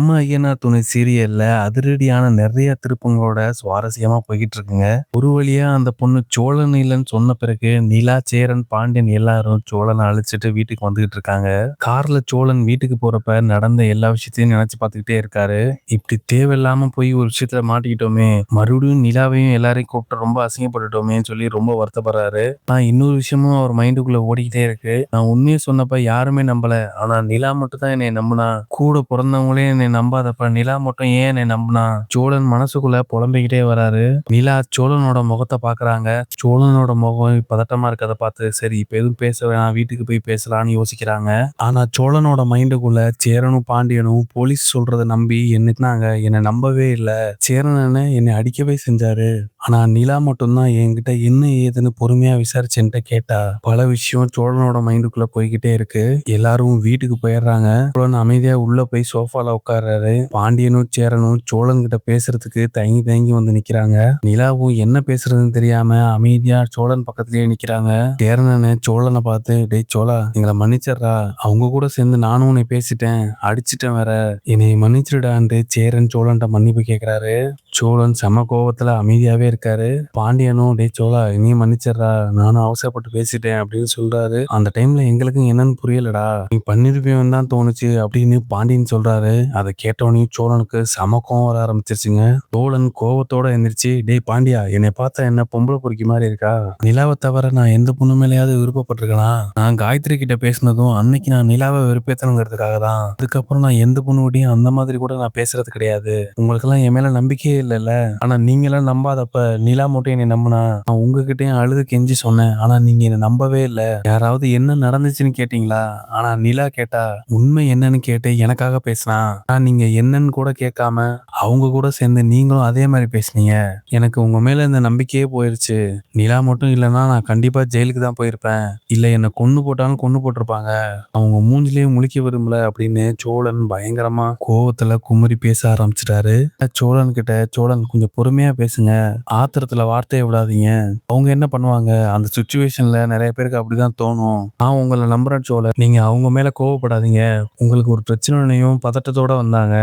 நம்ம ஐயனார் துணை சீரியல்ல அதிரடியான நிறைய திருப்பங்களோட சுவாரஸ்யமா போய்கிட்டு இருக்குங்க. ஒரு வழியா அந்த பொண்ணு சோழன் இல்லைன்னு சொன்ன பிறகு நிலா, சேரன், பாண்டியன் எல்லாரும் சோழனை அழைச்சிட்டு வீட்டுக்கு வந்துகிட்டு இருக்காங்க. கார்ல சோழன் வீட்டுக்கு போறப்ப நடந்த எல்லா விஷயத்தையும் நினைச்சு பார்த்துக்கிட்டே இருக்காரு. இப்படி தேவையில்லாம போய் ஒரு விஷயத்துல மாட்டிக்கிட்டோமே, மறுபடியும் நிலாவையும் எல்லாரையும் கூப்பிட்டு ரொம்ப அசிங்கப்பட்டுட்டோமேன்னு சொல்லி ரொம்ப வருத்தப்படுறாரு. நான் இன்னொரு விஷயமும் அவர் மைண்டுக்குள்ள ஓடிக்கிட்டே இருக்கு. நான் உண்மையை சொன்னப்ப யாருமே நம்பல. ஆனா நிலா மட்டும் தான் என்னை நம்பினா. கூட பிறந்தவங்களே என்னை நம்பாதப்ப நிலா மட்டும் ஏன் என்னை நம்பினா? சோழன் மனசுக்குள்ள புலம்பிக்கிட்டே வராரு. நிலா சோழனோட முகத்தை பாக்குறாங்க. சோழனோட முகம் பதட்டமா இருக்கதை பார்த்து சரி இப்ப எதுவும் பேச வேணாம், வீட்டுக்கு போய் பேசலாம்னு யோசிக்கிறாங்க. ஆனா சோழனோட மைண்டுக்குள்ள சேரனும் பாண்டியனும் போலீஸ் சொல்றதை நம்பி என்னன்னாங்க, என்னை நம்பவே இல்லை. சேரன் அண்ணன் என்னை அடிக்கவே செஞ்சாரு. ஆனா நிலா மட்டும்தான் என்கிட்ட என்ன ஏதுன்னு பொறுமையா விசாரிச்சு என்கிட்ட கேட்டா. பல விஷயம் சோழனோட மைண்டுக்குள்ள போய்கிட்டே இருக்கு. எல்லாரும் வீட்டுக்கு போயிடுறாங்க. சோழன் அமைதியா உள்ள போய் சோஃபால உட்கார்றாரு. பாண்டியனும் சேரனும் சோழன் கிட்ட பேசுறதுக்கு தயங்கி தயங்கி வந்து நிக்கிறாங்க. நிலாவும் என்ன பேசுறதுன்னு தெரியாம அமைதியா சோழன் பக்கத்துலயே நிக்கிறாங்க. சேரனனை சோழனை பார்த்து, டேய் சோழா, எங்களை மன்னிச்சிடுறா, அவங்க கூட சேர்ந்து நானும் உன்னை பேசிட்டேன், அடிச்சிட்டேன் வேற, என்னை மன்னிச்சிடான்ட்டு சேரன் சோழன்ட்ட மன்னிப்பு கேட்கிறாரு. சோழன் செம கோவத்துல அமைதியாவே இருக்காரு. பாண்டியனும், டேய் சோழா, நீ மன்னிச்சிடுறா, நானும் அவசரப்பட்டு பேசிட்டேன் அப்படின்னு சொல்றாரு. அந்த டைம்ல எங்களுக்கு என்னன்னு புரியலடா, நீ பண்ணிருப்பேன்னு தான் தோணுச்சு அப்படின்னு பாண்டியன் சொல்றாரு. அதை கேட்டவனையும் சோழனுக்கு செம கோவம் வர ஆரம்பிச்சிருச்சுங்க. சோழன் கோவத்தோட எந்திரிச்சு, டேய் பாண்டியா, என்னை பார்த்தா என்ன பொம்பளை பொறுக்கி மாதிரி இருக்கா? நிலாவை தவிர நான் எந்த பொண்ணு மேலேயாவது விருப்பப்பட்டிருக்கேனா? நான் காயத்ரி கிட்ட பேசினதும் அன்னைக்கு நான் நிலாவை வெறுப்பேத்தணுங்கிறதுக்காக தான். அதுக்கப்புறம் நான் எந்த பொண்ணுகிட்டையும் அந்த மாதிரி கூட நான் பேசுறது கிடையாது. உங்களுக்கெல்லாம் என் மேல நம்பிக்கையே இல்லைல்ல. ஆனா நீங்க எல்லாம் நம்பாதப்ப நிலா மட்டும் என்னை நம்பினா. நான் உங்ககிட்டயும் அழுது கெஞ்சி சொன்னேன். ஆனா நீங்க என்னை நம்பவே இல்லை. யாராவது என்ன நடந்துச்சுன்னு கேட்டீங்களா? ஆனா நிலா கேட்டா, உண்மை என்னன்னு கேட்டு எனக்காக பேசினா. ஆனா நீங்க என்னன்னு கூட கேட்காம அவங்க கூட சேர்ந்து நீங்களும் அதே மாதிரி பேசுனீங்க. எனக்கு உங்க மேல இந்த நம்பிக்கையே போயிருச்சு. நிலா மட்டும் இல்லைன்னா நான் கண்டிப்பா ஜெயிலுக்கு தான் போயிருப்பேன். இல்ல என்னை கொன்னு போட்டாலும் கொன்னு போட்டிருப்பாங்க. அவங்க மூஞ்சிலேயே முழிக்க விரும்பல அப்படின்னு சோழன் பயங்கரமா கோவத்துல குமரி பேச ஆரம்பிச்சிட்டாரு. சோழன் கிட்ட, சோழன் கொஞ்சம் பொறுமையா பேசுங்க, ஆத்திரத்துல வார்த்தையை விடாதீங்க. அவங்க என்ன பண்ணுவாங்க, அந்த சுச்சுவேஷன்ல நிறைய பேருக்கு அப்படிதான் தோணும். நான் உங்களை நம்புறேன் சோழன், நீங்க அவங்க மேல கோவப்படாதீங்க. உங்களுக்கு ஒரு பிரச்சனையும் பதட்டத்தோட வந்தாங்க.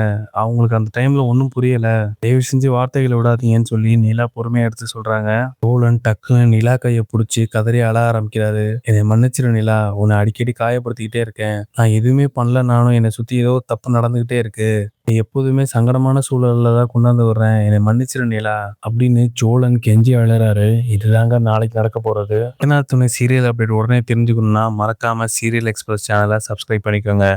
அவங்களுக்கு அந்த டைம்ல ஒன்றும் புரியல. தயவு செஞ்சு வார்த்தைகளை விடாதீங்கன்னு சொல்லி நிலா பொறுமையா எடுத்து சொல்றாங்க. சோழன் டக்குன்னு நிலா கையை பிடிச்சி கதறி அழ ஆரம்பிக்கிறாரு. என்னை மன்னிச்சிரு நிலா, உன்னை அடிக்கடி காயப்படுத்திக்கிட்டே இருக்கேன். நான் எதுவுமே பண்ணலனாலும் என்னை சுத்தி ஏதோ தப்பு நடந்துகிட்டே இருக்கு. நீ எப்போதுமே சங்கடமான சூழல்ல தான் கொண்டாந்து விடுறேன், என்னை மன்னிச்சிரு நிலா அப்படின்னு சோழன் கெஞ்சி அழறாரு. இதுதாங்க நாளைக்கு நடக்க போறது. ஏன்னா துணை சீரியல் அப்டேட் உடனே தெரிஞ்சுக்கணும்னா மறக்காம சீரியல் எக்ஸ்பிரஸ் சேனலை சப்ஸ்கிரைப் பண்ணிக்கோங்க.